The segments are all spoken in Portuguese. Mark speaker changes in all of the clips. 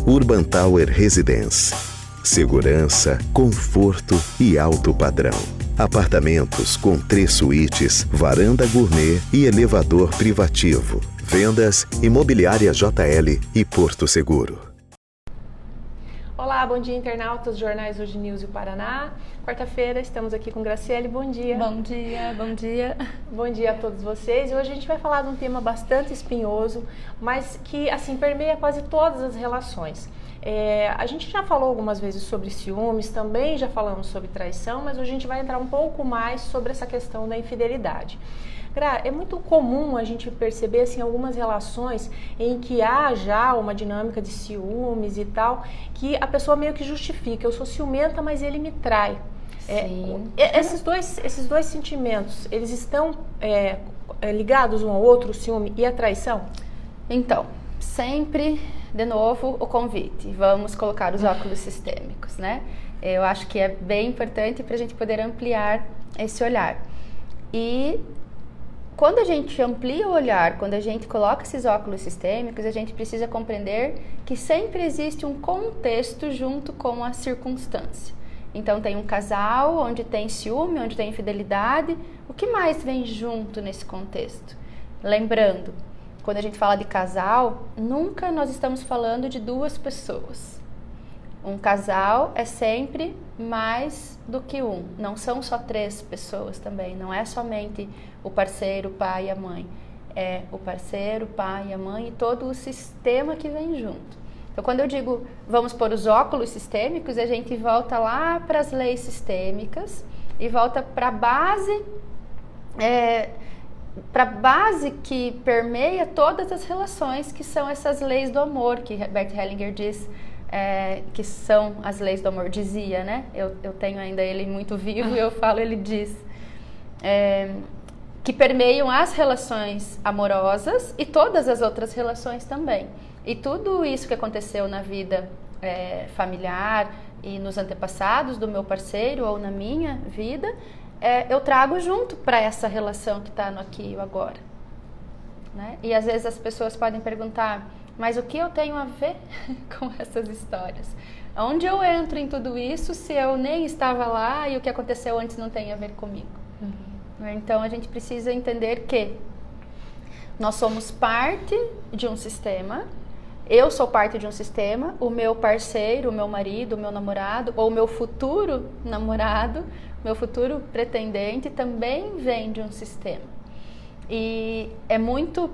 Speaker 1: Urban Tower Residence. Segurança, conforto e alto padrão. Apartamentos com 3 suítes, varanda gourmet e elevador privativo. Vendas Imobiliária JL e Porto Seguro.
Speaker 2: Olá, bom dia internautas dos jornais Hoje News e o Paraná. Quarta-feira estamos aqui com Graciele, bom dia.
Speaker 3: Bom dia, bom dia.
Speaker 2: Bom dia a todos vocês. E hoje a gente vai falar de um tema bastante espinhoso, mas que assim permeia quase todas as relações. A gente já falou algumas vezes sobre ciúmes, também já falamos sobre traição, mas hoje a gente vai entrar um pouco mais sobre essa questão da infidelidade. Gra, é muito comum a gente perceber assim, algumas relações em que há já uma dinâmica de ciúmes e tal, que a pessoa meio que justifica, eu sou ciumenta, mas ele me trai. Esses dois sentimentos, eles estão ligados um ao outro, o ciúme e a traição?
Speaker 3: Então, sempre, de novo, o convite. Vamos colocar os óculos sistêmicos, né? Eu acho que é bem importante para a gente poder ampliar esse olhar. E quando a gente amplia o olhar, quando a gente coloca esses óculos sistêmicos, a gente precisa compreender que sempre existe um contexto junto com a circunstância. Então tem um casal onde tem ciúme, onde tem infidelidade. O que mais vem junto nesse contexto? Lembrando, quando a gente fala de casal, nunca nós estamos falando de 2 pessoas. Um casal é sempre mais do que um. Não são só 3 pessoas também. Não é somente o parceiro, o pai e a mãe. É o parceiro, o pai e a mãe e todo o sistema que vem junto. Então, quando eu digo vamos pôr os óculos sistêmicos, a gente volta lá para as leis sistêmicas e volta para a base que permeia todas as relações, que são essas leis do amor, que Bert Hellinger diz que são as leis do amor, dizia, né? Eu tenho ainda ele muito vivo e eu falo, ele diz, que permeiam as relações amorosas e todas as outras relações também. E tudo isso que aconteceu na vida familiar e nos antepassados do meu parceiro ou na minha vida, eu trago junto para essa relação que está no aqui e o agora, né? E às vezes as pessoas podem perguntar, mas o que eu tenho a ver com essas histórias? Onde eu entro em tudo isso se eu nem estava lá e o que aconteceu antes não tem a ver comigo? Então a gente precisa entender que nós somos parte de um sistema. Eu sou parte de um sistema, o meu parceiro, o meu marido, o meu namorado, ou o meu futuro namorado, meu futuro pretendente também vem de um sistema. E é muito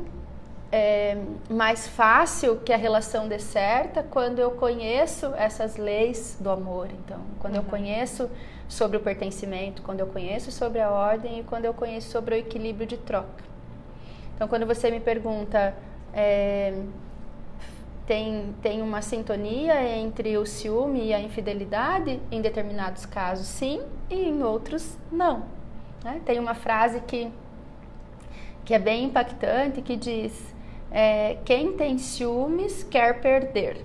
Speaker 3: mais fácil que a relação dê certa quando eu conheço essas leis do amor. Então, quando eu conheço sobre o pertencimento, quando eu conheço sobre a ordem e quando eu conheço sobre o equilíbrio de troca. Então, quando você me pergunta... Tem uma sintonia entre o ciúme e a infidelidade? Em determinados casos, sim, e em outros, não. Né? Tem uma frase que é bem impactante, que diz, quem tem ciúmes quer perder.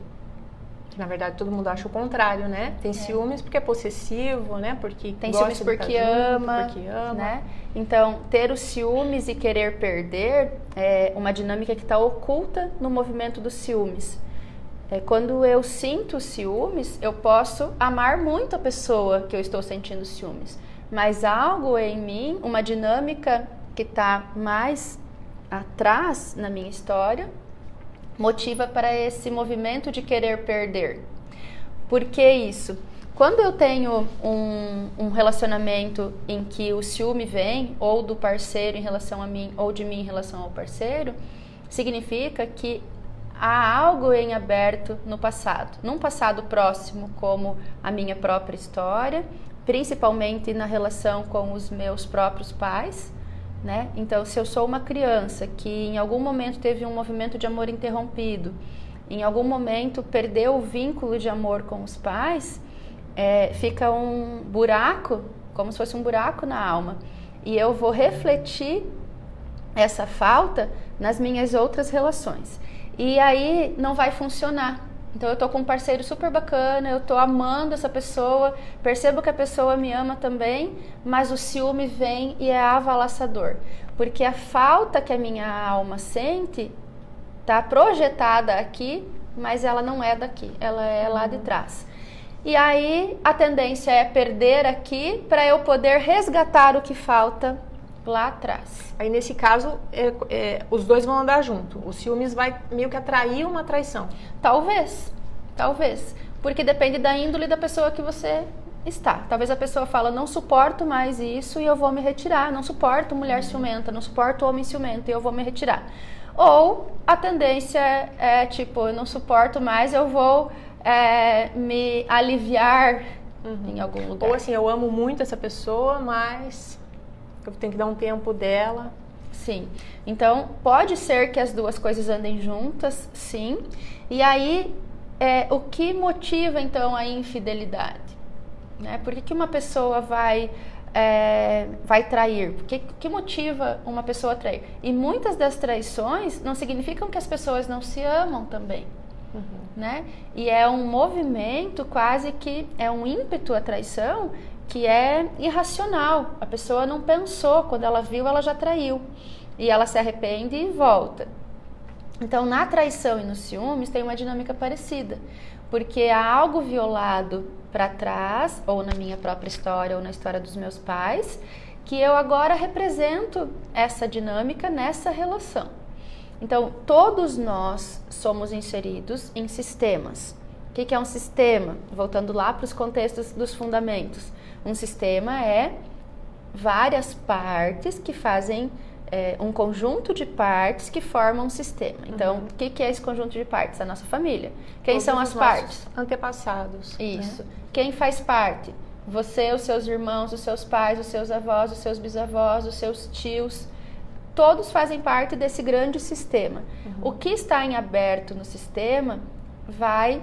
Speaker 2: Na verdade, todo mundo acha o contrário, né? Tem ciúmes porque é possessivo, né? Porque
Speaker 3: tem ciúmes porque ama, né? Então, ter os ciúmes e querer perder é uma dinâmica que está oculta no movimento dos ciúmes. Quando eu sinto ciúmes, eu posso amar muito a pessoa que eu estou sentindo ciúmes. Mas algo em mim, uma dinâmica que está mais atrás na minha história, motiva para esse movimento de querer perder. Por que isso? Quando eu tenho um relacionamento em que o ciúme vem, ou do parceiro em relação a mim, ou de mim em relação ao parceiro, significa que há algo em aberto no passado. Num passado próximo, como a minha própria história, principalmente na relação com os meus próprios pais, né? Então, se eu sou uma criança que em algum momento teve um movimento de amor interrompido, em algum momento perdeu o vínculo de amor com os pais, fica um buraco, como se fosse um buraco na alma. E eu vou refletir essa falta nas minhas outras relações. E aí não vai funcionar. Então eu tô com um parceiro super bacana, eu tô amando essa pessoa, percebo que a pessoa me ama também, mas o ciúme vem e é avalaçador. Porque a falta que a minha alma sente está projetada aqui mas ela não é daqui, ela é lá de trás. E aí a tendência é perder aqui para eu poder resgatar o que falta lá atrás.
Speaker 2: Aí nesse caso, os dois vão andar junto. O ciúmes vai meio que atrair uma traição.
Speaker 3: Talvez. Porque depende da índole da pessoa que você está. Talvez a pessoa fala, não suporto mais isso e eu vou me retirar. Não suporto mulher ciumenta, não suporto homem ciumento e eu vou me retirar. Ou a tendência é tipo, eu não suporto mais, eu vou me aliviar em algum lugar.
Speaker 2: Ou assim, eu amo muito essa pessoa, mas eu tenho que dar um tempo dela.
Speaker 3: Sim. Então, pode ser que as duas coisas andem juntas, sim. E aí, o que motiva, então, a infidelidade? Né? Por que uma pessoa vai trair? O que motiva uma pessoa a trair? E muitas das traições não significam que as pessoas não se amam também. Né? E é um movimento, quase que é um ímpeto à traição, que é irracional. A pessoa não pensou, quando ela viu, ela já traiu. E ela se arrepende e volta. Então, na traição e nos ciúmes tem uma dinâmica parecida. Porque há algo violado para trás, ou na minha própria história, ou na história dos meus pais, que eu agora represento essa dinâmica nessa relação. Então, todos nós somos inseridos em sistemas. O que é um sistema? Voltando lá para os contextos dos fundamentos. Um sistema é várias partes que fazem um conjunto de partes que formam um sistema. Então, o que é esse conjunto de partes? A nossa família. Quem
Speaker 2: todos
Speaker 3: são as partes?
Speaker 2: Antepassados.
Speaker 3: Isso.
Speaker 2: Né?
Speaker 3: Quem faz parte? Você, os seus irmãos, os seus pais, os seus avós, os seus bisavós, os seus tios. Todos fazem parte desse grande sistema. O que está em aberto no sistema vai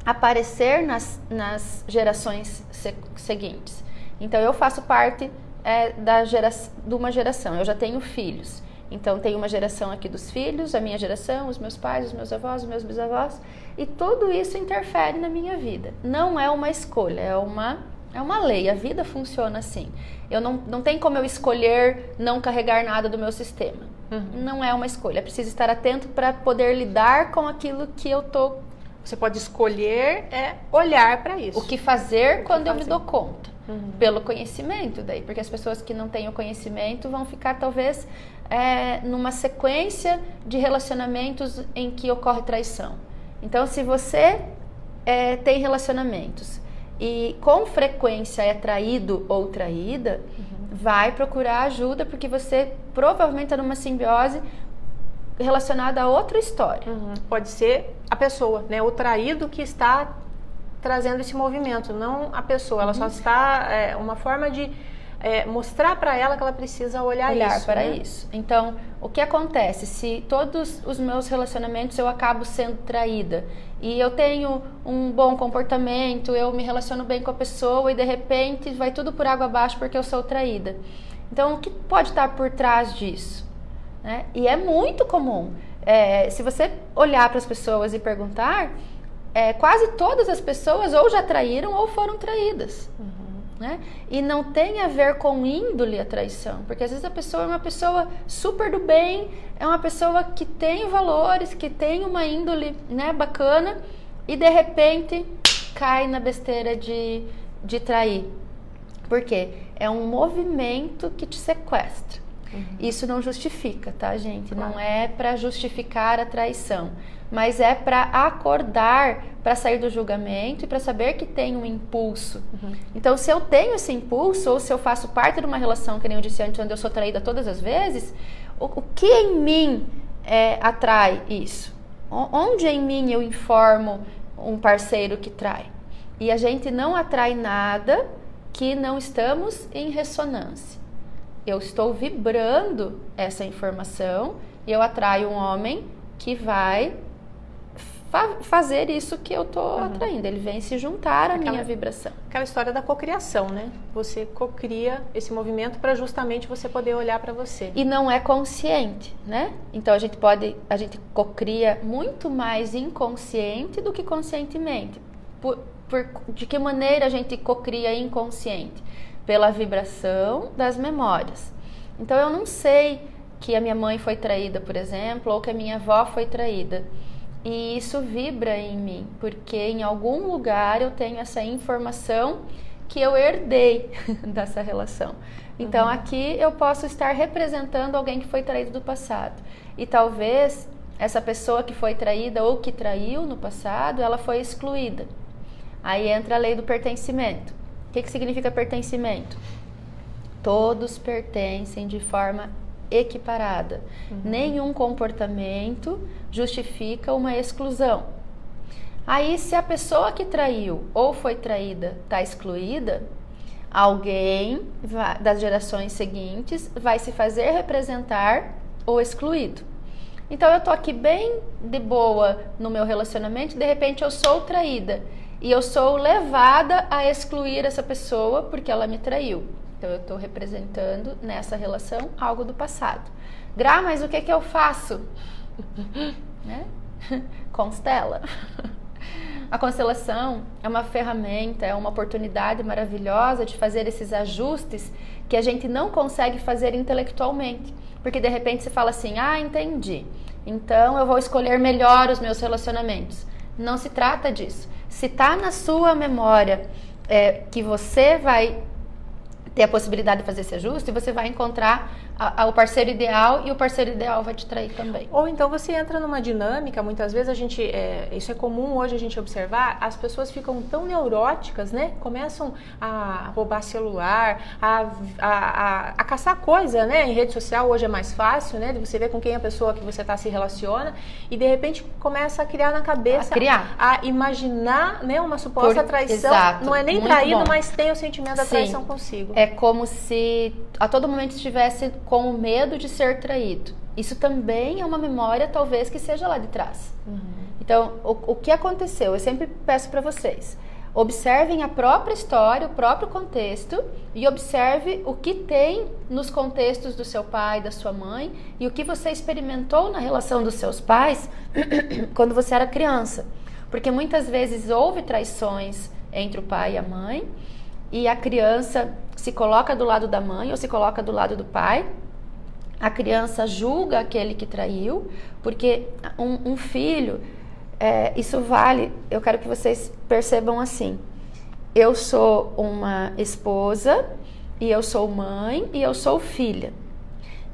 Speaker 3: aparecer nas gerações seguintes. Então, eu faço parte de uma geração. Eu já tenho filhos. Então, tem uma geração aqui dos filhos, a minha geração, os meus pais, os meus avós, os meus bisavós. E tudo isso interfere na minha vida. Não é uma escolha, é uma lei. A vida funciona assim. Não tem como eu escolher não carregar nada do meu sistema. Não é uma escolha. É preciso estar atento para poder lidar com aquilo que eu estou...
Speaker 2: Você pode escolher olhar para isso.
Speaker 3: O que fazer quando eu me dou conta. Pelo conhecimento daí. Porque as pessoas que não têm o conhecimento vão ficar talvez numa sequência de relacionamentos em que ocorre traição. Então, se você tem relacionamentos e com frequência é traído ou traída, vai procurar ajuda, porque você provavelmente está numa simbiose relacionada a outra história.
Speaker 2: Pode ser a pessoa, né? O traído que está trazendo esse movimento, não a pessoa. Ela só está... uma forma de mostrar para ela que ela precisa olhar
Speaker 3: para
Speaker 2: né?
Speaker 3: isso. Então, o que acontece? Se todos os meus relacionamentos eu acabo sendo traída e eu tenho um bom comportamento, eu me relaciono bem com a pessoa e de repente vai tudo por água abaixo porque eu sou traída. Então, o que pode estar por trás disso? Né? E é muito comum. Se você olhar para as pessoas e perguntar, quase todas as pessoas ou já traíram ou foram traídas. Né? E não tem a ver com índole a traição, porque às vezes a pessoa é uma pessoa super do bem, é uma pessoa que tem valores, que tem uma índole, né, bacana, e de repente cai na besteira de trair. Por quê? É um movimento que te sequestra. Isso não justifica, tá, gente? Não é para justificar a traição, mas é para acordar, para sair do julgamento e para saber que tem um impulso. Então, se eu tenho esse impulso, ou se eu faço parte de uma relação, que nem eu disse antes, onde eu sou traída todas as vezes, o que em mim atrai isso? Onde em mim eu informo um parceiro que trai? E a gente não atrai nada que não estamos em ressonância. Eu estou vibrando essa informação e eu atraio um homem que vai fazer isso que eu estou atraindo. Ele vem se juntar à minha vibração.
Speaker 2: Aquela história da cocriação, né? Você cocria esse movimento para justamente você poder olhar para você.
Speaker 3: E não é consciente, né? Então a gente cocria muito mais inconsciente do que conscientemente. De que maneira a gente cocria inconsciente? Pela vibração das memórias. Então eu não sei que a minha mãe foi traída, por exemplo, ou que a minha avó foi traída. E isso vibra em mim, porque em algum lugar eu tenho essa informação que eu herdei dessa relação. Então aqui eu posso estar representando alguém que foi traído do passado. E talvez essa pessoa que foi traída ou que traiu no passado, ela foi excluída. Aí entra a lei do pertencimento. O que significa pertencimento? Todos pertencem de forma equiparada. Nenhum comportamento justifica uma exclusão. Aí, se a pessoa que traiu ou foi traída está excluída, alguém das gerações seguintes vai se fazer representar o excluído. Então, eu estou aqui bem de boa no meu relacionamento, de repente eu sou traída e eu sou levada a excluir essa pessoa porque ela me traiu. Então, eu estou representando nessa relação algo do passado. Gra, mas o que eu faço? Né? Constela. A constelação é uma ferramenta, é uma oportunidade maravilhosa de fazer esses ajustes que a gente não consegue fazer intelectualmente. Porque de repente você fala assim, entendi, então eu vou escolher melhor os meus relacionamentos. Não se trata disso. Se está na sua memória que você vai ter a possibilidade de fazer esse ajuste, você vai encontrar o parceiro ideal e o parceiro ideal vai te trair também.
Speaker 2: Ou então você entra numa dinâmica, muitas vezes isso é comum hoje a gente observar, as pessoas ficam tão neuróticas, né? Começam a roubar celular, a caçar coisa, né? Em rede social hoje é mais fácil, né? De você ver com quem a pessoa que você se relaciona e de repente começa a criar na cabeça, a imaginar, né? Uma suposta traição.
Speaker 3: Exato,
Speaker 2: não é nem traído, mas tem o sentimento da traição consigo.
Speaker 3: É como se a todo momento estivesse com o medo de ser traído. Isso também é uma memória, talvez, que seja lá de trás. Então, o que aconteceu? Eu sempre peço para vocês, observem a própria história, o próprio contexto e observe o que tem nos contextos do seu pai, da sua mãe e o que você experimentou na relação dos seus pais quando você era criança. Porque muitas vezes houve traições entre o pai e a mãe e a criança se coloca do lado da mãe ou se coloca do lado do pai. A criança julga aquele que traiu, porque um filho, isso vale, eu quero que vocês percebam assim, eu sou uma esposa, e eu sou mãe, e eu sou filha.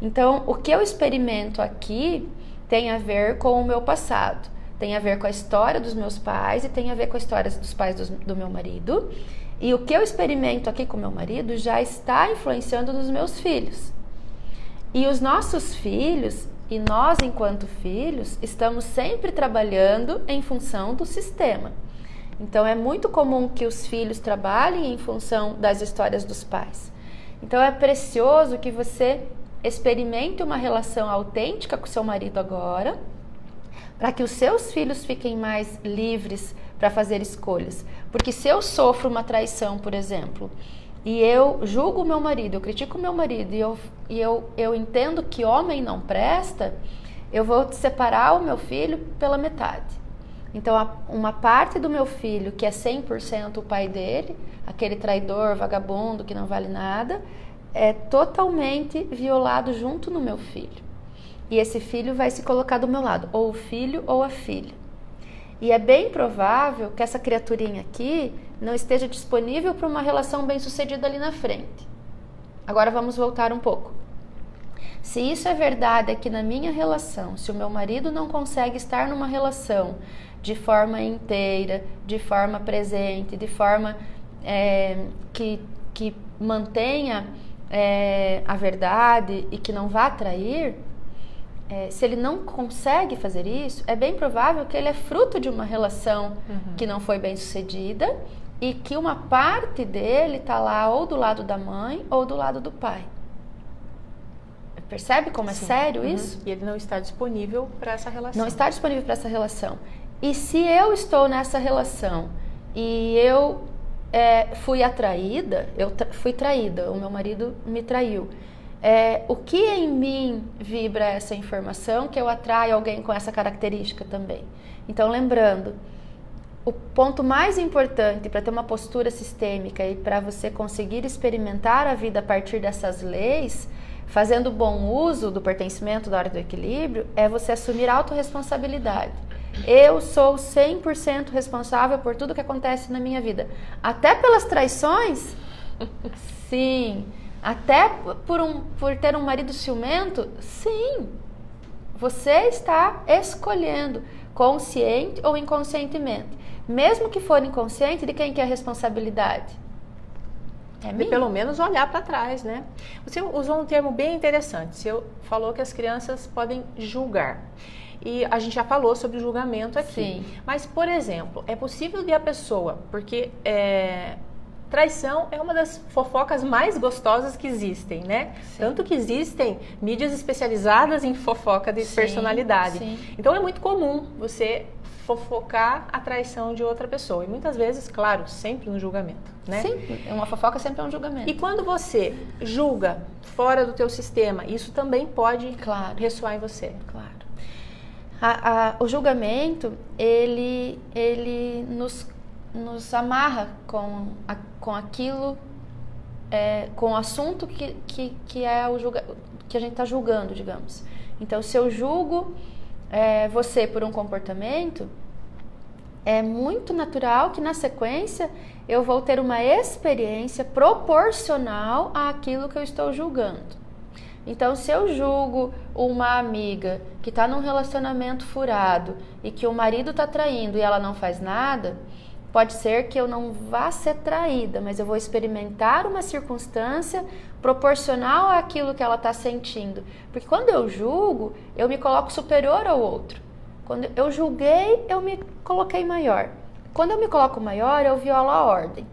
Speaker 3: Então, o que eu experimento aqui tem a ver com o meu passado, tem a ver com a história dos meus pais, e tem a ver com a história dos pais do meu marido, e o que eu experimento aqui com meu marido já está influenciando nos meus filhos. E os nossos filhos, e nós enquanto filhos, estamos sempre trabalhando em função do sistema. Então é muito comum que os filhos trabalhem em função das histórias dos pais. Então é precioso que você experimente uma relação autêntica com seu marido agora, para que os seus filhos fiquem mais livres para fazer escolhas. Porque se eu sofro uma traição, por exemplo, e eu julgo o meu marido, eu critico o meu marido e eu entendo que homem não presta, eu vou separar o meu filho pela metade. Então, uma parte do meu filho, que é 100% o pai dele, aquele traidor, vagabundo, que não vale nada, é totalmente violado junto no meu filho. E esse filho vai se colocar do meu lado, ou o filho ou a filha. E é bem provável que essa criaturinha aqui não esteja disponível para uma relação bem-sucedida ali na frente. Agora vamos voltar um pouco. Se isso é verdade aqui na minha relação, se o meu marido não consegue estar numa relação de forma inteira, de forma presente, de forma que mantenha a verdade e que não vá trair, se ele não consegue fazer isso, é bem provável que ele é fruto de uma relação que não foi bem sucedida e que uma parte dele está lá ou do lado da mãe ou do lado do pai. Percebe como é sério isso?
Speaker 2: E ele não está disponível para essa relação.
Speaker 3: Não está disponível para essa relação. E se eu estou nessa relação e eu fui atraída, fui traída, o meu marido me traiu, o que em mim vibra essa informação que eu atraio alguém com essa característica também? Então, lembrando, o ponto mais importante para ter uma postura sistêmica e para você conseguir experimentar a vida a partir dessas leis, fazendo bom uso do pertencimento, da ordem do equilíbrio, é você assumir autorresponsabilidade. Eu sou 100% responsável por tudo que acontece na minha vida. Até pelas traições? Sim. Até por ter um marido ciumento? Sim. Você está escolhendo, consciente ou inconscientemente. Mesmo que for inconsciente, de quem que é a responsabilidade?
Speaker 2: É minha. E pelo menos olhar para trás, né? Você usou um termo bem interessante. Você falou que as crianças podem julgar. E a gente já falou sobre o julgamento aqui.
Speaker 3: Sim.
Speaker 2: Mas, por exemplo, é possível de a pessoa, porque traição é uma das fofocas mais gostosas que existem, né? Sim. Tanto que existem mídias especializadas em fofoca de personalidade. Sim. Então é muito comum você fofocar a traição de outra pessoa. E muitas vezes, claro, sempre no julgamento, né?
Speaker 3: Sim, uma fofoca sempre é um julgamento.
Speaker 2: E quando você julga fora do teu sistema, isso também pode ressoar em você.
Speaker 3: Claro. O julgamento, ele nos amarra com aquilo, com o assunto que é que a gente está julgando, digamos. Então, se eu julgo você por um comportamento, é muito natural que na sequência eu vou ter uma experiência proporcional àquilo que eu estou julgando. Então, se eu julgo uma amiga que está num relacionamento furado e que o marido está traindo e ela não faz nada, pode ser que eu não vá ser traída, mas eu vou experimentar uma circunstância proporcional àquilo que ela está sentindo. Porque quando eu julgo, eu me coloco superior ao outro. Quando eu julguei, eu me coloquei maior. Quando eu me coloco maior, eu violo a ordem.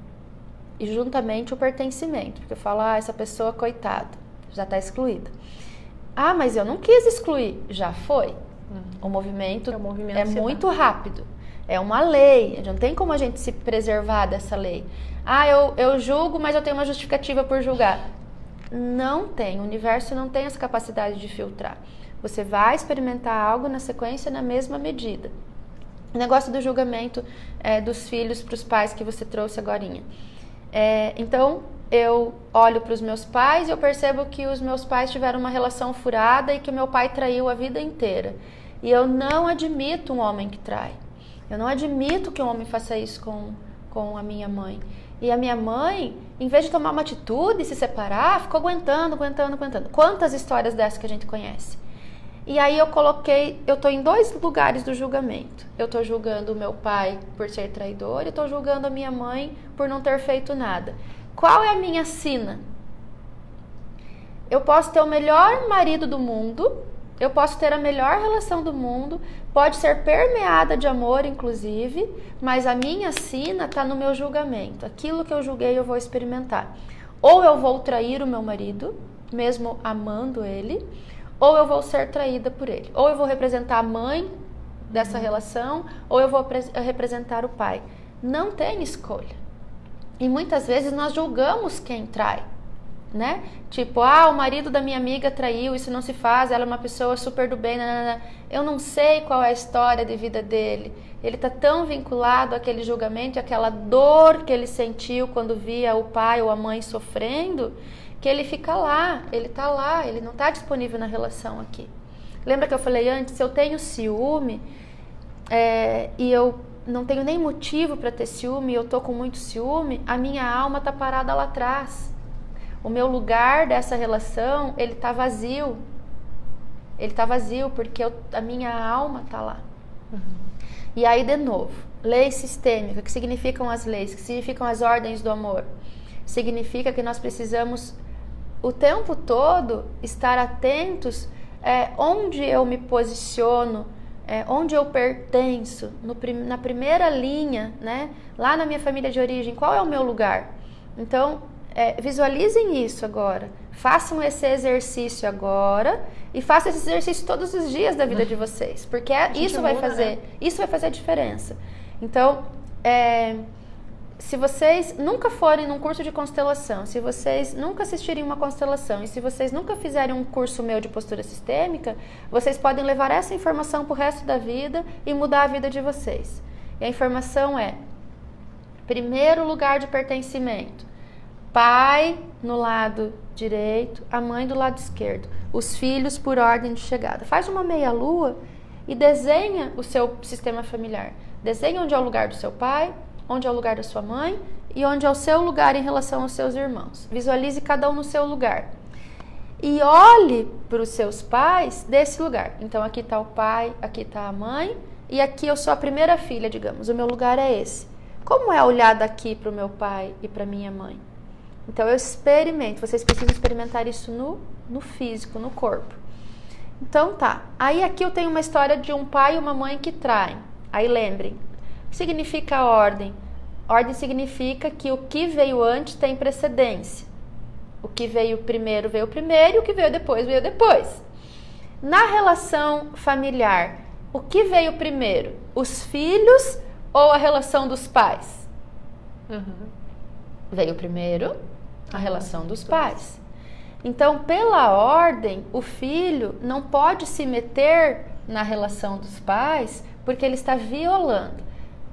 Speaker 3: E juntamente o pertencimento. Porque eu falo, essa pessoa, coitada, já está excluída. Mas eu não quis excluir. Já foi. O movimento é muito rápido. É uma lei. Não tem como a gente se preservar dessa lei. Eu julgo, mas eu tenho uma justificativa por julgar. Não tem. O universo não tem essa capacidade de filtrar. Você vai experimentar algo na sequência na mesma medida. O negócio do julgamento dos filhos para os pais que você trouxe agorinha. Então, eu olho para os meus pais e eu percebo que os meus pais tiveram uma relação furada e que o meu pai traiu a vida inteira. E eu não admito um homem que trai. Eu não admito que um homem faça isso com a minha mãe. E a minha mãe, em vez de tomar uma atitude e se separar, ficou aguentando. Quantas histórias dessas que a gente conhece? E aí eu estou em dois lugares do julgamento. Eu estou julgando o meu pai por ser traidor e estou julgando a minha mãe por não ter feito nada. Qual é a minha sina? Eu posso ter o melhor marido do mundo, eu posso ter a melhor relação do mundo, pode ser permeada de amor, inclusive, mas a minha sina está no meu julgamento. Aquilo que eu julguei eu vou experimentar. Ou eu vou trair o meu marido, mesmo amando ele, ou eu vou ser traída por ele. Ou eu vou representar a mãe dessa relação, ou eu vou representar o pai. Não tem escolha. E muitas vezes nós julgamos quem trai, né? Tipo, o marido da minha amiga traiu, isso não se faz, ela é uma pessoa super do bem, nanana. Eu não sei qual é a história de vida dele. Ele está tão vinculado àquele julgamento, àquela dor que ele sentiu quando via o pai ou a mãe sofrendo, que ele fica lá, ele está lá, ele não está disponível na relação aqui. Lembra que eu falei antes, se eu tenho ciúme e eu não tenho nem motivo para ter ciúme, eu tô com muito ciúme, a minha alma tá parada lá atrás. O meu lugar dessa relação, ele tá vazio. Ele tá vazio porque a minha alma tá lá. E aí, de novo, lei sistêmica, que significam as leis, que significam as ordens do amor. Significa que nós precisamos o tempo todo estar atentos onde eu me posiciono, onde eu pertenço, na primeira linha, né? Lá na minha família de origem, qual é o meu lugar? Então, visualizem isso agora, façam esse exercício agora e façam esse exercício todos os dias da vida de vocês, porque isso vai fazer a diferença. Então, se vocês nunca forem num curso de constelação, se vocês nunca assistirem uma constelação e se vocês nunca fizerem um curso meu de postura sistêmica, vocês podem levar essa informação para o resto da vida e mudar a vida de vocês. E a informação primeiro lugar de pertencimento, pai no lado direito, a mãe do lado esquerdo, os filhos por ordem de chegada. Faz uma meia-lua e desenha o seu sistema familiar. Desenha onde é o lugar do seu pai, onde é o lugar da sua mãe e onde é o seu lugar em relação aos seus irmãos. Visualize cada um no seu lugar. E olhe para os seus pais desse lugar. Então aqui está o pai, aqui está a mãe e aqui eu sou a primeira filha, digamos. O meu lugar é esse. Como é olhar daqui para o meu pai e para minha mãe? Então eu experimento. Vocês precisam experimentar isso no físico, no corpo. Então tá. Aí aqui eu tenho uma história de um pai e uma mãe que traem. Aí lembrem. O que significa ordem? Ordem significa que o que veio antes tem precedência. O que veio primeiro e o que veio depois. Na relação familiar, o que veio primeiro? Os filhos ou a relação dos pais? Veio primeiro a relação dos pais. Então, pela ordem, o filho não pode se meter na relação dos pais porque ele está violando.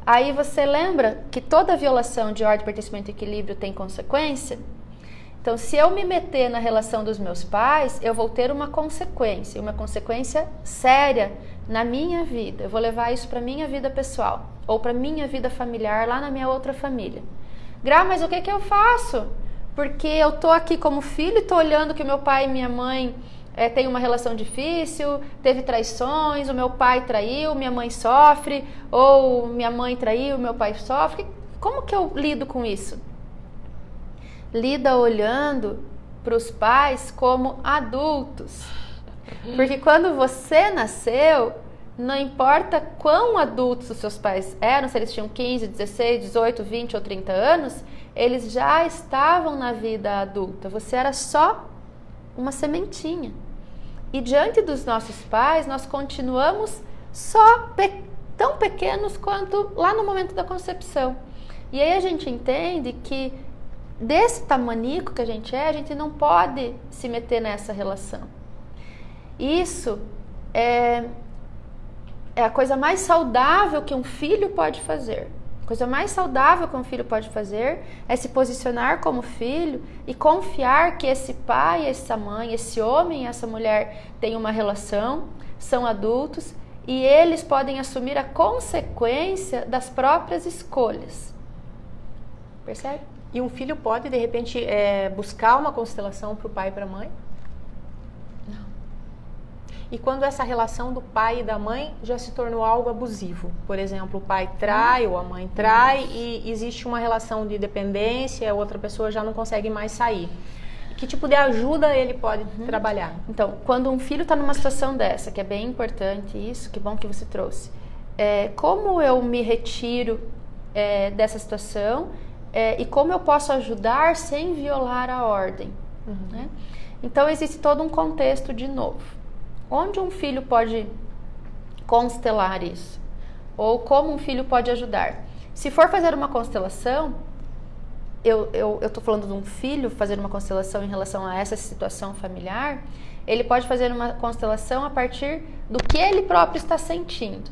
Speaker 3: Aí você lembra que toda violação de ordem, pertencimento e equilíbrio tem consequência? Então, se eu me meter na relação dos meus pais, eu vou ter uma consequência séria na minha vida. Eu vou levar isso para minha vida pessoal ou para minha vida familiar lá na minha outra família. Gra, mas o que eu faço? Porque eu tô aqui como filho e tô olhando que meu pai e minha mãe tem uma relação difícil, teve traições, o meu pai traiu, minha mãe sofre, ou minha mãe traiu, meu pai sofre. Como que eu lido com isso? Lida olhando para os pais como adultos. Porque quando você nasceu, não importa quão adultos os seus pais eram, se eles tinham 15, 16, 18, 20 ou 30 anos, eles já estavam na vida adulta. Você era só uma sementinha. E diante dos nossos pais, nós continuamos tão pequenos quanto lá no momento da concepção. E aí a gente entende que desse tamanico que a gente não pode se meter nessa relação. Isso é a coisa mais saudável que um filho pode fazer. A coisa mais saudável que um filho pode fazer é se posicionar como filho e confiar que esse pai, essa mãe, esse homem e essa mulher têm uma relação, são adultos e eles podem assumir a consequência das próprias escolhas. Percebe?
Speaker 2: E um filho pode, de repente, buscar uma constelação para o pai e para a mãe?
Speaker 3: Não.
Speaker 2: E quando essa relação do pai e da mãe já se tornou algo abusivo? Por exemplo, o pai trai ou a mãe trai e existe uma relação de dependência, a outra pessoa já não consegue mais sair. Que tipo de ajuda ele pode trabalhar?
Speaker 3: Então, quando um filho está numa situação dessa, que é bem importante isso, que bom que você trouxe. Como eu me retiro dessa situação e como eu posso ajudar sem violar a ordem? Né? Então, existe todo um contexto de novo. Onde um filho pode constelar isso? Ou como um filho pode ajudar? Se for fazer uma constelação, eu estou falando de um filho fazer uma constelação em relação a essa situação familiar, ele pode fazer uma constelação a partir do que ele próprio está sentindo.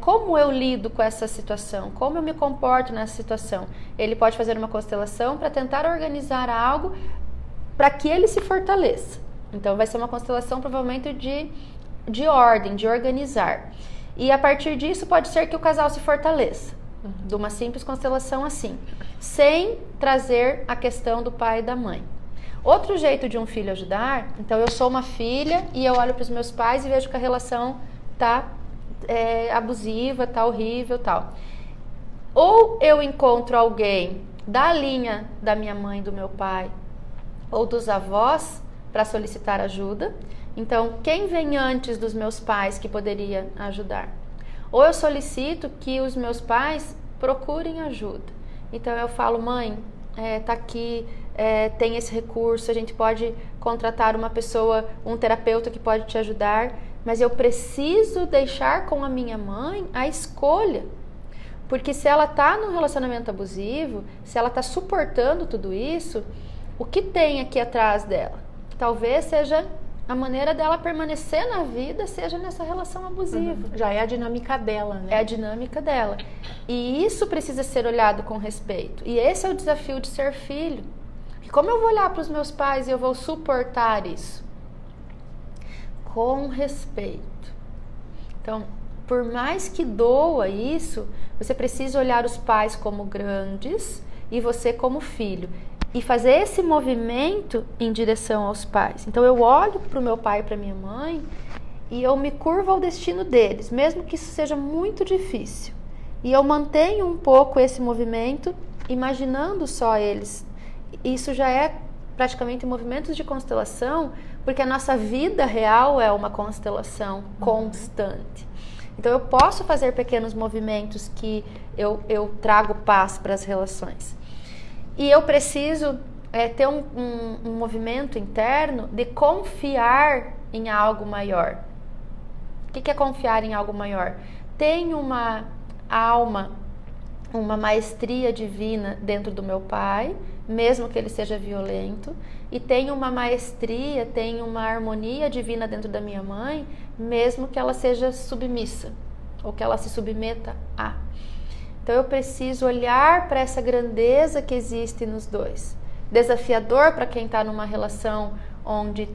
Speaker 3: Como eu lido com essa situação? Como eu me comporto nessa situação? Ele pode fazer uma constelação para tentar organizar algo para que ele se fortaleça. Então vai ser uma constelação provavelmente de ordem, de organizar. E a partir disso pode ser que o casal se fortaleça. De uma simples constelação assim, sem trazer a questão do pai e da mãe. Outro jeito de um filho ajudar, então eu sou uma filha e eu olho para os meus pais e vejo que a relação tá abusiva, tá horrível, tal. Ou eu encontro alguém da linha da minha mãe, do meu pai, ou dos avós, para solicitar ajuda. Então, quem vem antes dos meus pais que poderia ajudar? Ou eu solicito que os meus pais procurem ajuda. Então, eu falo, mãe, tá aqui, tem esse recurso, a gente pode contratar uma pessoa, um terapeuta que pode te ajudar, mas eu preciso deixar com a minha mãe a escolha. Porque se ela está num relacionamento abusivo, se ela está suportando tudo isso, o que tem aqui atrás dela? Talvez seja a maneira dela permanecer na vida, seja nessa relação abusiva.
Speaker 2: Já é a dinâmica dela, né?
Speaker 3: É a dinâmica dela. E isso precisa ser olhado com respeito. E esse é o desafio de ser filho. E como eu vou olhar para os meus pais e eu vou suportar isso? Com respeito. Então, por mais que doa isso, você precisa olhar os pais como grandes e você como filho. E fazer esse movimento em direção aos pais. Então, eu olho para o meu pai e para minha mãe e eu me curvo ao destino deles, mesmo que isso seja muito difícil. E eu mantenho um pouco esse movimento, imaginando só eles. Isso já é praticamente movimentos de constelação, porque a nossa vida real é uma constelação constante. Então eu posso fazer pequenos movimentos que eu trago paz para as relações. E eu preciso ter um movimento interno de confiar em algo maior. O que é confiar em algo maior? Tem uma alma, uma maestria divina dentro do meu pai, mesmo que ele seja violento, e tem uma maestria, tem uma harmonia divina dentro da minha mãe, mesmo que ela seja submissa, ou que ela se submeta a. Então eu preciso olhar para essa grandeza que existe nos dois. Desafiador para quem está numa relação onde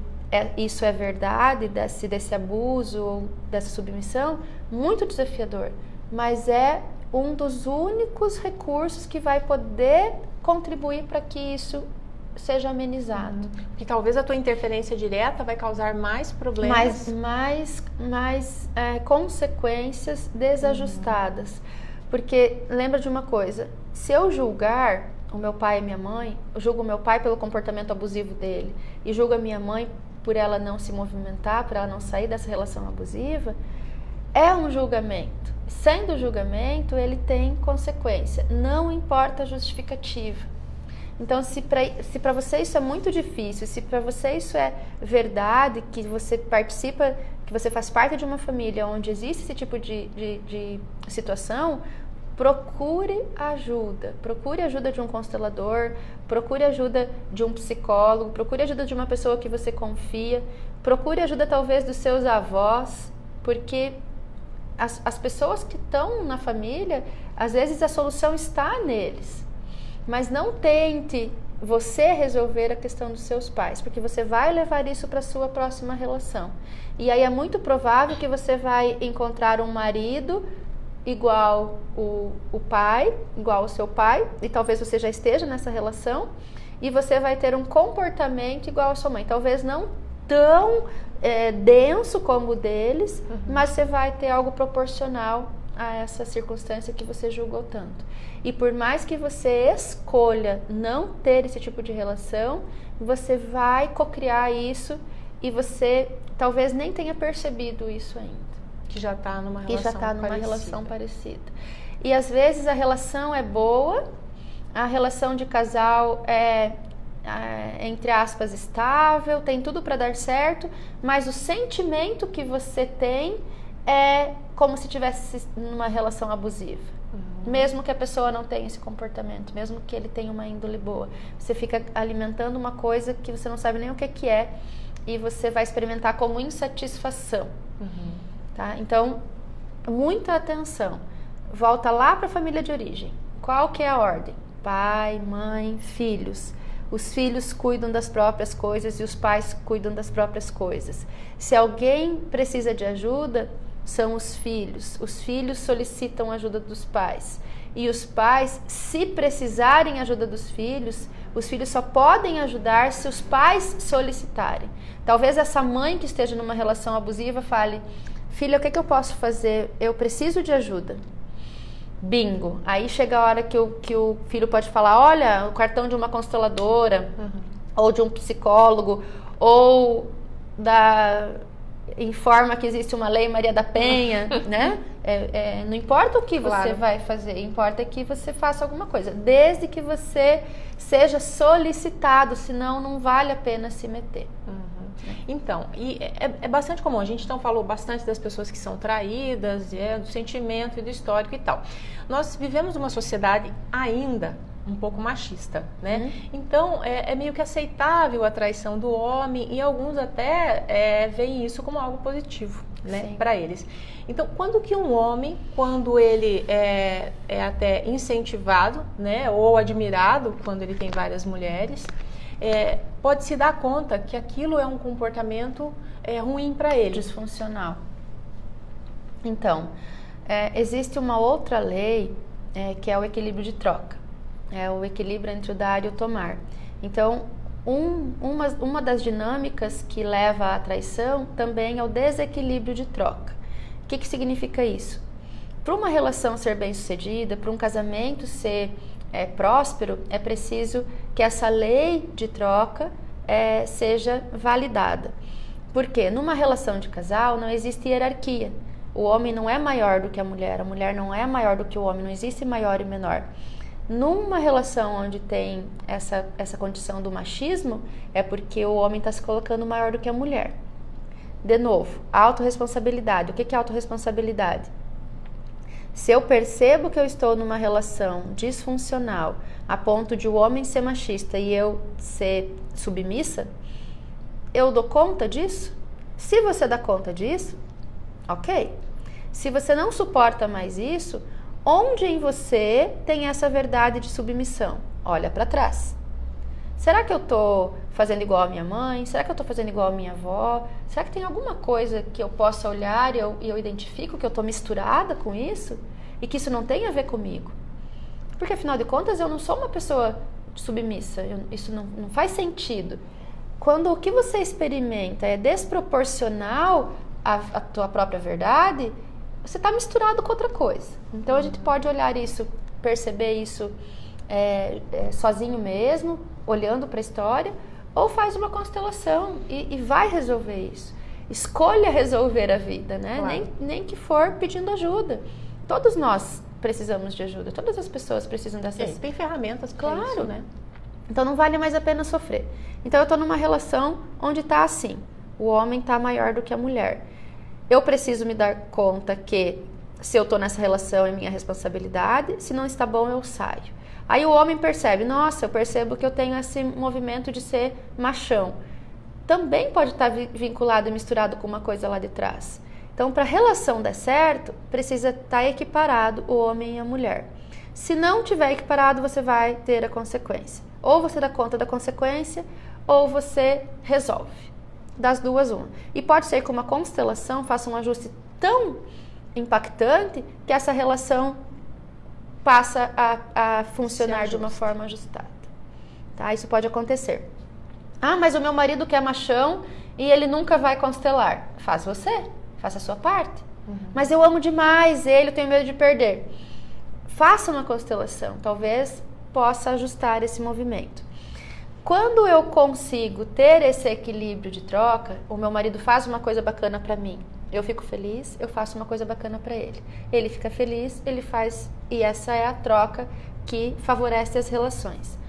Speaker 3: isso é verdade, desse abuso ou dessa submissão, muito desafiador, mas é um dos únicos recursos que vai poder contribuir para que isso seja amenizado.
Speaker 2: Porque talvez a tua interferência direta vai causar mais problemas.
Speaker 3: Mais consequências desajustadas. Porque lembra de uma coisa, se eu julgar o meu pai e minha mãe, eu julgo o meu pai pelo comportamento abusivo dele e julgo a minha mãe por ela não se movimentar, por ela não sair dessa relação abusiva, é um julgamento. Sendo julgamento, ele tem consequência. Não importa a justificativa. Então, se para você isso é muito difícil, se para você isso é verdade, que você participa, que você faz parte de uma família onde existe esse tipo de situação, procure ajuda de um constelador, procure ajuda de um psicólogo, procure ajuda de uma pessoa que você confia, procure ajuda talvez dos seus avós, porque as pessoas que estão na família, às vezes a solução está neles. Mas não tente você resolver a questão dos seus pais, porque você vai levar isso para a sua próxima relação. E aí é muito provável que você vai encontrar um marido igual o pai, igual o seu pai, e talvez você já esteja nessa relação, e você vai ter um comportamento igual a sua mãe. Talvez não tão denso como o deles, mas você vai ter algo proporcional a essa circunstância que você julgou tanto. E por mais que você escolha não ter esse tipo de relação, você vai cocriar isso e você talvez nem tenha percebido isso ainda.
Speaker 2: Que já está numa
Speaker 3: relação parecida. E às vezes a relação é boa, a relação de casal é entre aspas, estável, tem tudo para dar certo, mas o sentimento que você tem é como se estivesse numa relação abusiva. Mesmo que a pessoa não tenha esse comportamento, mesmo que ele tenha uma índole boa. Você fica alimentando uma coisa que você não sabe nem o que é e você vai experimentar como insatisfação. Tá? Então, muita atenção. Volta lá para a família de origem. Qual que é a ordem? Pai, mãe, filhos. Os filhos cuidam das próprias coisas e os pais cuidam das próprias coisas. Se alguém precisa de ajuda, são os filhos. Os filhos solicitam ajuda dos pais. E os pais, se precisarem ajuda dos filhos, os filhos só podem ajudar se os pais solicitarem. Talvez essa mãe que esteja numa relação abusiva fale: filha, o que eu posso fazer? Eu preciso de ajuda. Bingo. Aí chega a hora que o filho pode falar: olha, o cartão de uma consteladora, ou de um psicólogo, ou informa que existe uma lei Maria da Penha, né? Não importa o que você vai fazer, importa que você faça alguma coisa, desde que você seja solicitado, senão não vale a pena se meter.
Speaker 2: Então, e é bastante comum, a gente então falou bastante das pessoas que são traídas, do sentimento e do histórico e tal. Nós vivemos uma sociedade ainda um pouco machista, né? Então, é meio que aceitável a traição do homem e alguns até veem isso como algo positivo, né, para eles. Então, quando que um homem, quando ele é até incentivado, né, ou admirado, quando ele tem várias mulheres, pode se dar conta que aquilo é um comportamento ruim para ele.
Speaker 3: Disfuncional. Então, existe uma outra lei que é o equilíbrio de troca. É o equilíbrio entre o dar e o tomar. Então, uma das dinâmicas que leva à traição também é o desequilíbrio de troca. O que significa isso? Para uma relação ser bem-sucedida, para um casamento ser próspero, é preciso que essa lei de troca seja validada. Porque numa relação de casal não existe hierarquia. O homem não é maior do que a mulher não é maior do que o homem, não existe maior e menor. Numa relação onde tem essa condição do machismo, é porque o homem está se colocando maior do que a mulher. De novo, autorresponsabilidade. O que é autorresponsabilidade? Se eu percebo que eu estou numa relação disfuncional, a ponto de o homem ser machista e eu ser submissa, eu dou conta disso? Se você dá conta disso, ok. Se você não suporta mais isso, onde em você tem essa verdade de submissão? Olha para trás. Será que eu estou fazendo igual a minha mãe? Será que eu estou fazendo igual a minha avó? Será que tem alguma coisa que eu possa olhar e eu identifico que eu estou misturada com isso? E que isso não tem a ver comigo? Porque afinal de contas eu não sou uma pessoa submissa, isso não faz sentido. Quando o que você experimenta é desproporcional à tua própria verdade, você está misturado com outra coisa. Então a gente pode olhar isso, perceber isso sozinho mesmo, olhando para a história, ou faz uma constelação e vai resolver isso. Escolha resolver a vida, né? Claro. Nem que for pedindo ajuda. Todos nós precisamos de ajuda, todas as pessoas precisam dessa ajuda.
Speaker 2: Tem ferramentas para isso, né?
Speaker 3: Então não vale mais a pena sofrer. Então eu estou numa relação onde está assim, o homem está maior do que a mulher. Eu preciso me dar conta que se eu estou nessa relação é minha responsabilidade, se não está bom eu saio. Aí o homem percebe, nossa, eu percebo que eu tenho esse movimento de ser machão. Também pode estar vinculado e misturado com uma coisa lá de trás. Então, para a relação dar certo, precisa estar equiparado o homem e a mulher. Se não tiver equiparado, você vai ter a consequência. Ou você dá conta da consequência, ou você resolve. Das duas, uma. E pode ser que uma constelação faça um ajuste tão impactante que essa relação passa a funcionar de uma forma ajustada. Tá? Isso pode acontecer. Ah, mas o meu marido quer machão e ele nunca vai constelar. Faz você, faça a sua parte. Mas eu amo demais ele, eu tenho medo de perder. Faça uma constelação, talvez possa ajustar esse movimento. Quando eu consigo ter esse equilíbrio de troca, o meu marido faz uma coisa bacana para mim, eu fico feliz, eu faço uma coisa bacana para ele. Ele fica feliz, ele faz, e essa é a troca que favorece as relações.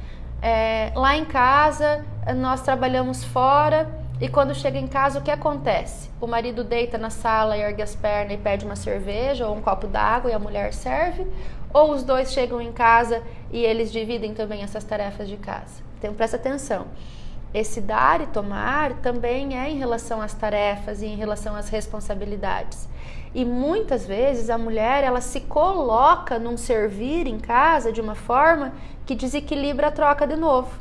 Speaker 3: Lá em casa, nós trabalhamos fora e quando chega em casa, o que acontece? O marido deita na sala, ergue as pernas e pede uma cerveja ou um copo d'água e a mulher serve? Ou os dois chegam em casa e eles dividem também essas tarefas de casa? Então, presta atenção. Esse dar e tomar também é em relação às tarefas e em relação às responsabilidades. E muitas vezes a mulher, ela se coloca num servir em casa de uma forma que desequilibra a troca de novo.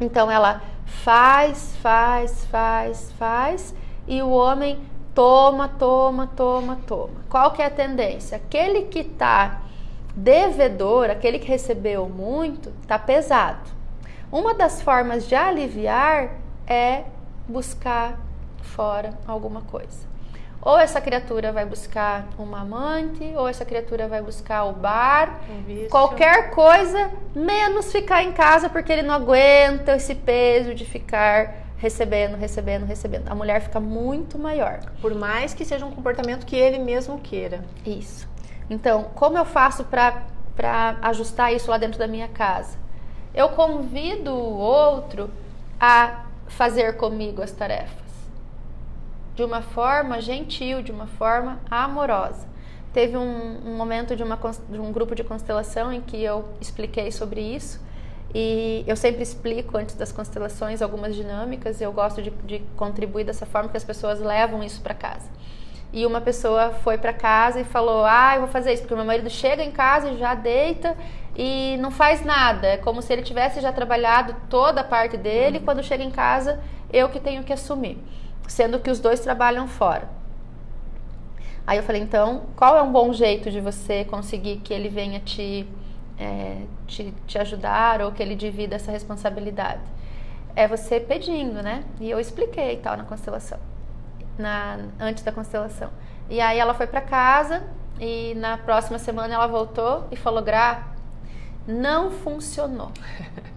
Speaker 3: Então ela faz e o homem toma. Qual que é a tendência? Aquele que está devedor, aquele que recebeu muito, está pesado. Uma das formas de aliviar é buscar fora alguma coisa. Ou essa criatura vai buscar uma amante, ou essa criatura vai buscar o bar, qualquer coisa, menos ficar em casa, porque ele não aguenta esse peso de ficar recebendo. A mulher fica muito maior.
Speaker 2: Por mais que seja um comportamento que ele mesmo queira.
Speaker 3: Isso. Então, como eu faço para ajustar isso lá dentro da minha casa? Eu convido o outro a fazer comigo as tarefas. De uma forma gentil, de uma forma amorosa. Teve um momento de um grupo de constelação em que eu expliquei sobre isso. E eu sempre explico antes das constelações algumas dinâmicas. Eu gosto de contribuir dessa forma que as pessoas levam isso para casa. E uma pessoa foi para casa e falou, eu vou fazer isso, porque meu marido chega em casa e já deita e não faz nada. É como se ele tivesse já trabalhado toda a parte dele, e quando chega em casa, eu que tenho que assumir. Sendo que os dois trabalham fora. Aí eu falei, então, qual é um bom jeito de você conseguir que ele venha te ajudar ou que ele divida essa responsabilidade? É você pedindo, né? E eu expliquei e tal na constelação, antes da constelação. E aí ela foi pra casa e na próxima semana ela voltou e falou, Gra, não funcionou.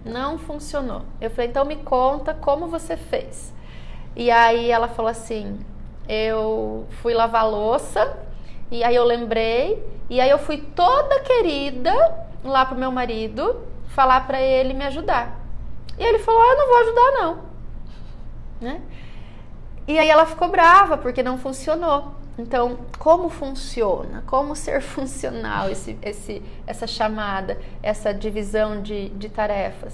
Speaker 3: Não funcionou. Eu falei, então me conta como você fez. E aí ela falou assim, eu fui lavar louça e aí eu lembrei e aí eu fui toda querida lá pro meu marido falar pra ele me ajudar. E ele falou, eu não vou ajudar não. Né? E aí ela ficou brava porque não funcionou. Então, como funciona? Como ser funcional essa chamada, essa divisão de tarefas?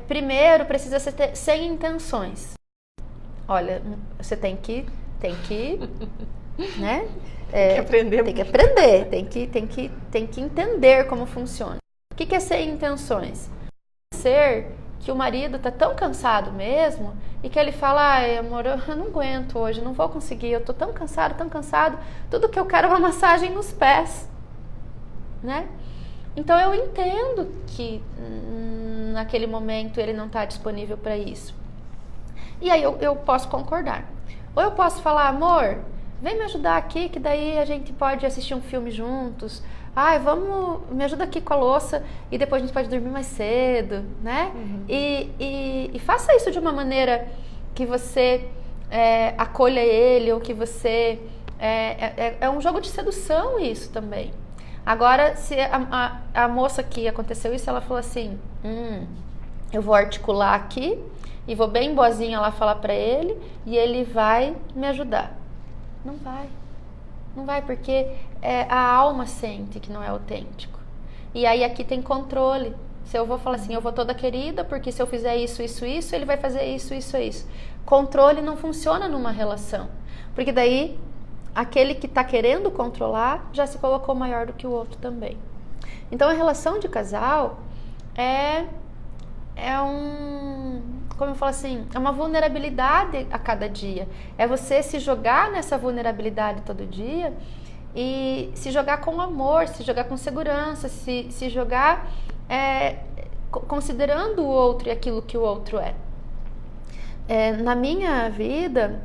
Speaker 3: Primeiro, precisa ser sem intenções. Olha, você tem que né?
Speaker 2: Tem que aprender.
Speaker 3: Tem que aprender, tem que entender como funciona. O que é sem intenções? Ser que o marido tá tão cansado mesmo e que ele fala, ai amor, eu não aguento hoje, não vou conseguir, eu tô tão cansado, tudo que eu quero é uma massagem nos pés, né? Então eu entendo que naquele momento ele não tá disponível para isso. E aí eu posso concordar. Ou eu posso falar, amor, vem me ajudar aqui que daí a gente pode assistir um filme juntos. Ai, me ajuda aqui com a louça e depois a gente pode dormir mais cedo, né? Uhum. E faça isso de uma maneira que você acolha ele ou que você... É um jogo de sedução isso também. Agora, se a moça que aconteceu isso, ela falou assim, eu vou articular aqui e vou bem boazinha lá falar pra ele e ele vai me ajudar. Não vai. Não vai, porque a alma sente que não é autêntico. E aí aqui tem controle. Se eu vou falar assim, eu vou toda querida, porque se eu fizer isso, ele vai fazer isso. Controle não funciona numa relação. Porque daí, aquele que está querendo controlar já se colocou maior do que o outro também. Então a relação de casal como eu falo assim, é uma vulnerabilidade a cada dia. É você se jogar nessa vulnerabilidade todo dia e se jogar com amor, se jogar com segurança, se jogar considerando o outro e aquilo que o outro é. Na minha vida,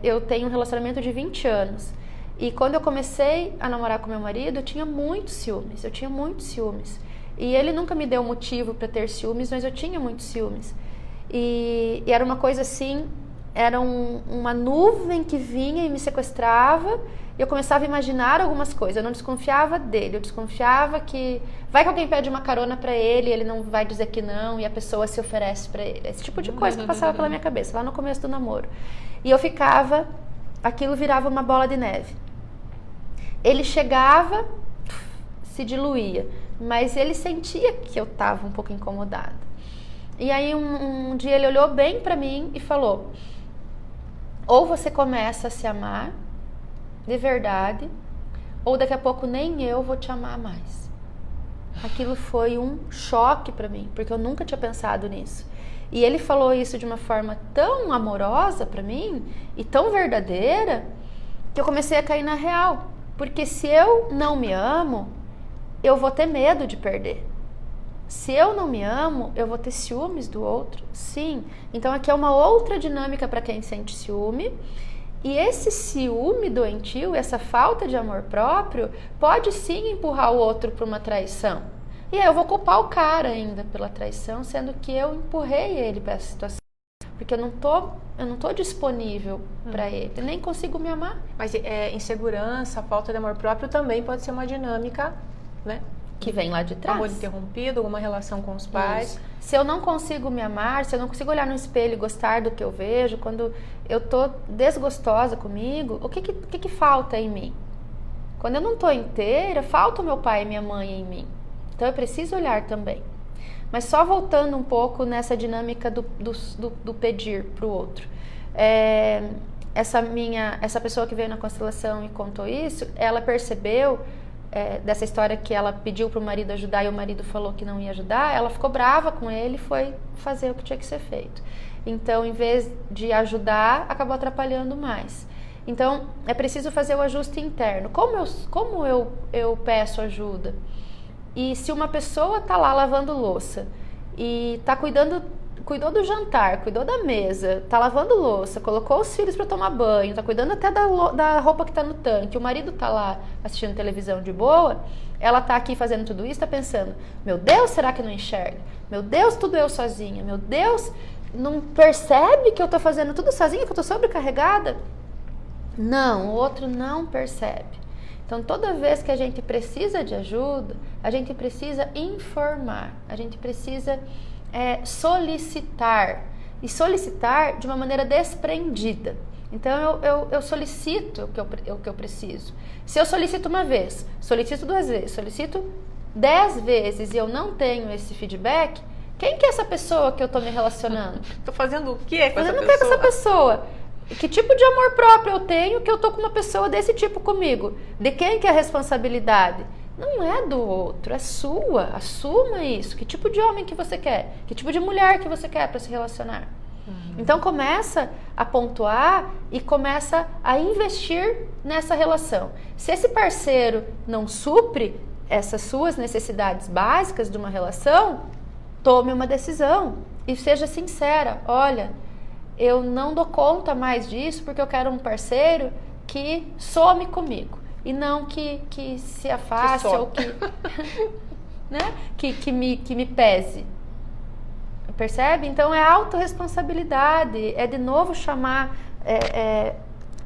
Speaker 3: eu tenho um relacionamento de 20 anos. E quando eu comecei a namorar com meu marido, eu tinha muitos ciúmes. E ele nunca me deu motivo para ter ciúmes, mas eu tinha muitos ciúmes. E era uma coisa assim, era uma nuvem que vinha e me sequestrava, e eu começava a imaginar algumas coisas. Eu não desconfiava dele, eu desconfiava que vai que alguém pede uma carona pra ele, ele não vai dizer que não, e a pessoa se oferece pra ele. Esse tipo de coisa que passava pela minha cabeça, lá no começo do namoro. E eu ficava, aquilo virava uma bola de neve. Ele chegava, se diluía, mas ele sentia que eu estava um pouco incomodada. E aí um dia ele olhou bem pra mim e falou, ou você começa a se amar de verdade, ou daqui a pouco nem eu vou te amar mais. Aquilo foi um choque pra mim, porque eu nunca tinha pensado nisso. E ele falou isso de uma forma tão amorosa pra mim e tão verdadeira que eu comecei a cair na real. Porque se eu não me amo, eu vou ter medo de perder. Se eu não me amo, eu vou ter ciúmes do outro? Sim. Então aqui é uma outra dinâmica para quem sente ciúme. E esse ciúme doentio, essa falta de amor próprio, pode sim empurrar o outro para uma traição. E aí eu vou culpar o cara ainda pela traição, sendo que eu empurrei ele para essa situação. Porque eu não tô disponível para ele, eu nem consigo me amar.
Speaker 2: Mas insegurança, falta de amor próprio também pode ser uma dinâmica, né?
Speaker 3: Que vem lá de trás.
Speaker 2: Amor interrompido, alguma relação com os pais.
Speaker 3: Isso. Se eu não consigo me amar, se eu não consigo olhar no espelho e gostar do que eu vejo, quando eu tô desgostosa comigo, o que falta em mim? Quando eu não tô inteira, falta o meu pai e minha mãe em mim. Então eu preciso olhar também. Mas só voltando um pouco nessa dinâmica do pedir pro outro. Essa pessoa que veio na constelação e contou isso, ela percebeu dessa história que ela pediu para o marido ajudar e o marido falou que não ia ajudar, ela ficou brava com ele e foi fazer o que tinha que ser feito. Então, em vez de ajudar, acabou atrapalhando mais. Então, é preciso fazer o ajuste interno. Como eu peço ajuda? E se uma pessoa está lá lavando louça e está cuidou do jantar, cuidou da mesa, está lavando louça, colocou os filhos para tomar banho, está cuidando até da roupa que está no tanque, o marido está lá assistindo televisão de boa, ela está aqui fazendo tudo isso, está pensando, meu Deus, será que não enxerga? Meu Deus, tudo eu sozinha. Meu Deus, não percebe que eu estou fazendo tudo sozinha, que eu estou sobrecarregada? Não, o outro não percebe. Então, toda vez que a gente precisa de ajuda, a gente precisa informar, a gente precisa solicitar. E solicitar de uma maneira desprendida. Então, eu solicito o que eu preciso. Se eu solicito uma vez, solicito 2 vezes, solicito 10 vezes e eu não tenho esse feedback, quem que é essa pessoa que eu estou me relacionando?
Speaker 2: Estou fazendo o que com essa pessoa?
Speaker 3: Fazendo o que com essa pessoa? Que tipo de amor próprio eu tenho que eu tô com uma pessoa desse tipo comigo? De quem que é a responsabilidade? Não é do outro, é sua. Assuma isso. Que tipo de homem que você quer? Que tipo de mulher que você quer para se relacionar? Então começa a pontuar e começa a investir nessa relação. Se esse parceiro não supre essas suas necessidades básicas de uma relação, tome uma decisão e seja sincera. Olha, eu não dou conta mais disso porque eu quero um parceiro que some comigo e não que se afaste ou que, né? que me pese. Percebe? Então é autorresponsabilidade, é de novo chamar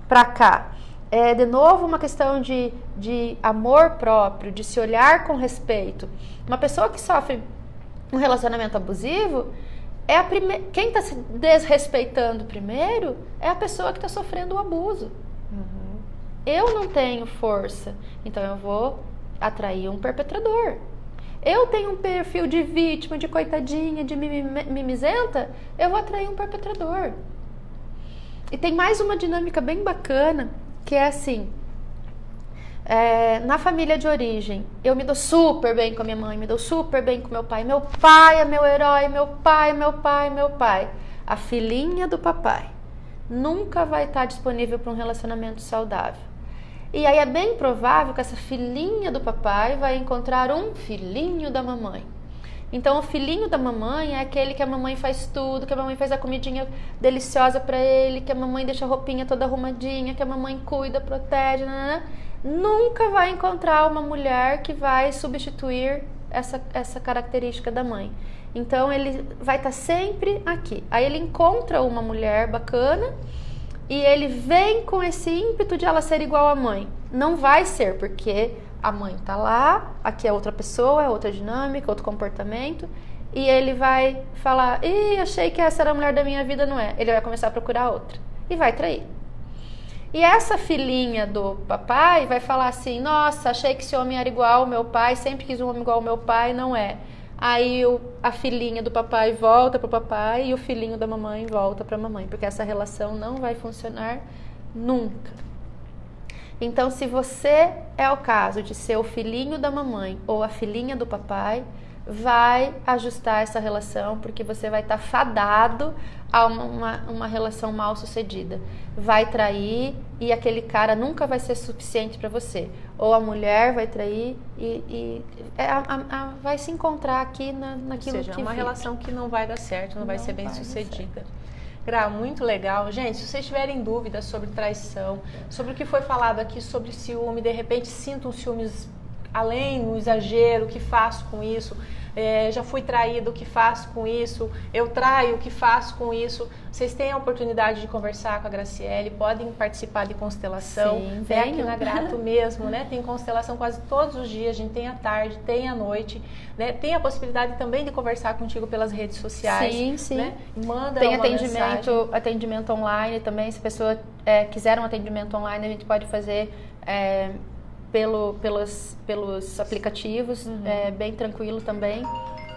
Speaker 3: pra cá. É de novo uma questão de amor próprio, de se olhar com respeito. Uma pessoa que sofre um relacionamento abusivo, quem está se desrespeitando primeiro é a pessoa que está sofrendo o abuso. Eu não tenho força, então eu vou atrair um perpetrador. Eu tenho um perfil de vítima, de coitadinha, de mimizenta, eu vou atrair um perpetrador. E tem mais uma dinâmica bem bacana, que é assim, na família de origem, eu me dou super bem com a minha mãe, me dou super bem com meu pai. Meu pai é meu herói, meu pai. A filhinha do papai nunca vai estar disponível para um relacionamento saudável. E aí é bem provável que essa filhinha do papai vai encontrar um filhinho da mamãe. Então o filhinho da mamãe é aquele que a mamãe faz tudo, que a mamãe faz a comidinha deliciosa para ele, que a mamãe deixa a roupinha toda arrumadinha, que a mamãe cuida, protege, nunca vai encontrar uma mulher que vai substituir essa característica da mãe. Então ele vai estar sempre aqui. Aí ele encontra uma mulher bacana e ele vem com esse ímpeto de ela ser igual à mãe. Não vai ser, porque a mãe tá lá, aqui é outra pessoa, é outra dinâmica, outro comportamento, e ele vai falar, achei que essa era a mulher da minha vida, não é? Ele vai começar a procurar outra e vai trair. E essa filhinha do papai vai falar assim, nossa, achei que esse homem era igual ao meu pai, sempre quis um homem igual ao meu pai, não é. Aí a filhinha do papai volta pro papai e o filhinho da mamãe volta pra mamãe, porque essa relação não vai funcionar nunca. Então, se você é o caso de ser o filhinho da mamãe ou a filhinha do papai, vai ajustar essa relação, porque você vai estar fadado a uma relação mal sucedida. Vai trair e aquele cara nunca vai ser suficiente para você. Ou a mulher vai trair e vai se encontrar aqui naquilo que...
Speaker 2: Ou seja, é uma relação que não vai dar certo, não vai ser bem sucedida. Gra, muito legal. Gente, se vocês tiverem dúvidas sobre traição, sobre o que foi falado aqui sobre ciúme, de repente sintam ciúmes além do exagero, o que faço com isso? Já fui traído, o que faço com isso? Eu traio, o que faço com isso? Vocês têm a oportunidade de conversar com a Graciele, podem participar de constelação.
Speaker 3: Sim,
Speaker 2: aqui na Grato mesmo, né? Tem constelação quase todos os dias, a gente tem à tarde, tem à noite, né? Tem a possibilidade também de conversar contigo pelas redes sociais.
Speaker 3: Sim, sim.
Speaker 2: Né? Manda
Speaker 3: tem
Speaker 2: uma mensagem.
Speaker 3: atendimento online também, se a pessoa quiser um atendimento online, a gente pode fazer pelos aplicativos, bem tranquilo também.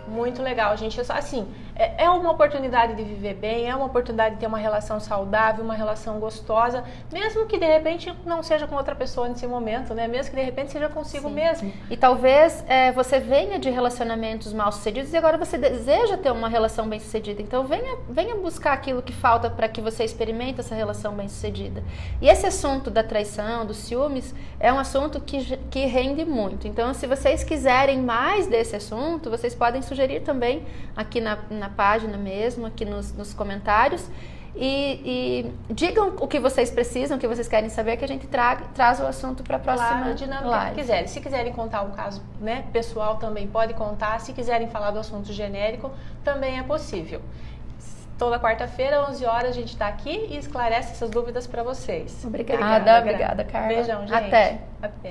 Speaker 2: Muito legal, gente. Assim, é uma oportunidade de viver bem, é uma oportunidade de ter uma relação saudável, uma relação gostosa, mesmo que de repente não seja com outra pessoa nesse momento, né? Mesmo que de repente seja consigo mesmo.
Speaker 3: E talvez você venha de relacionamentos mal sucedidos e agora você deseja ter uma relação bem sucedida. Então venha buscar aquilo que falta para que você experimente essa relação bem sucedida. E esse assunto da traição, dos ciúmes, é um assunto que rende muito. Então, se vocês quiserem mais desse assunto, vocês podem sugerir também aqui na página mesmo, aqui nos comentários. E digam o que vocês precisam, o que vocês querem saber, que a gente traz o assunto para a próxima
Speaker 2: dinâmica
Speaker 3: live.
Speaker 2: Que quiserem. Se quiserem contar um caso, né, pessoal, também pode contar. Se quiserem falar do assunto genérico, também é possível. Toda quarta-feira, 11 horas, a gente está aqui e esclarece essas dúvidas para vocês.
Speaker 3: Obrigada, Carla.
Speaker 2: Beijão, gente.
Speaker 3: Até.